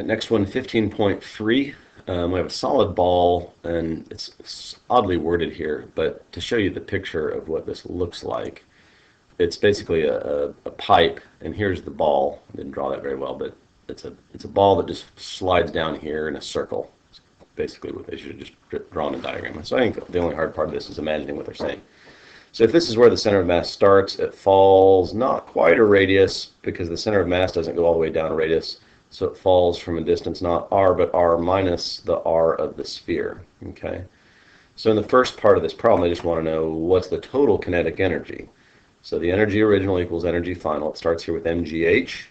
Next one, 15.3. We have a solid ball, and it's oddly worded here, but to show you the picture of what this looks like, it's basically a pipe, and here's the ball. I didn't draw that very well, but it's a ball that just slides down here in a circle. It's basically what they should have just drawn a diagram. So I think the only hard part of this is imagining what they're saying. So if this is where the center of mass starts, it falls not quite a radius because the center of mass doesn't go all the way down a radius. So it falls from a distance not r, but r minus the r of the sphere. Okay. So in the first part of this problem, I just want to know what's the total kinetic energy. So the energy original equals energy final. It starts here with mgh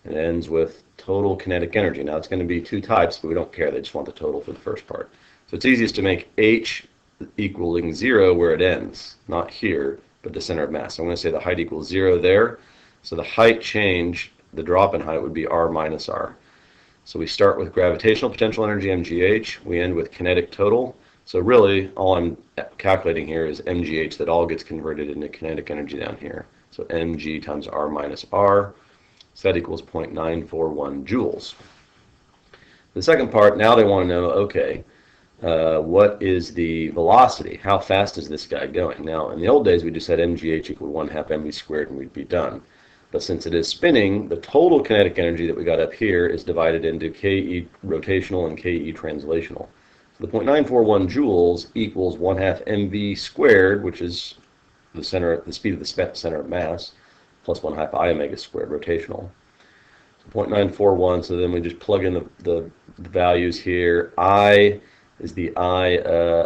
and it ends with total kinetic energy. Now it's going to be two types, but we don't care. They just want the total for the first part. So it's easiest to make h equaling 0 where it ends, not here, but the center of mass. So I'm going to say the height equals 0 there. So the height change, the drop in height, would be r minus r. So we start with gravitational potential energy, mgh. We end with kinetic total. So really, all I'm calculating here is mgh that all gets converted into kinetic energy down here. So mg times r minus r. So that equals 0.941 joules. The second part, now they want to know, okay, what is the velocity? How fast is this guy going? Now, in the old days, we just had mgh equal 1/2 mv squared and we'd be done. But since it is spinning, the total kinetic energy that we got up here is divided into ke rotational and ke translational. So the 0.941 joules equals 1/2 mv squared, which is the speed of the center of mass, plus 1/2 I omega squared rotational. So 0.941, so then we just plug in the values here. I is the I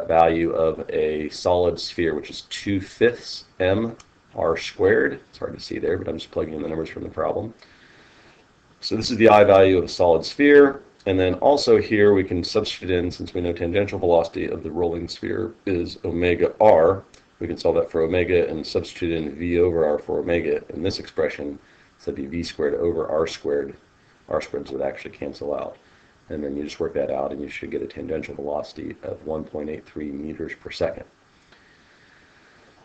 value of a solid sphere, which is 2/5 m r squared. It's hard to see there, but I'm just plugging in the numbers from the problem. So this is the I value of a solid sphere. And then also here we can substitute in, since we know tangential velocity of the rolling sphere is omega r, we can solve that for omega and substitute in v over r for omega in this expression. So that'd be v squared over r squared. R squareds would actually cancel out. And then you just work that out and you should get a tangential velocity of 1.83 meters per second.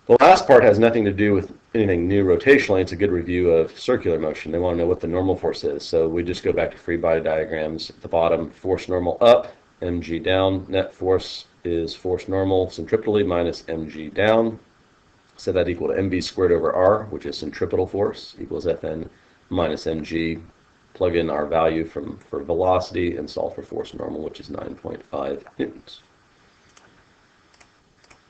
The last part has nothing to do with anything new rotationally. It's a good review of circular motion. They want to know what the normal force is. So we just go back to free body diagrams. At the bottom, force normal up, mg down. Net force is force normal centripetally minus mg down. So that equal to mv squared over r, which is centripetal force, equals Fn minus mg. Plug in our value for velocity and solve for force normal, which is 9.5 newtons.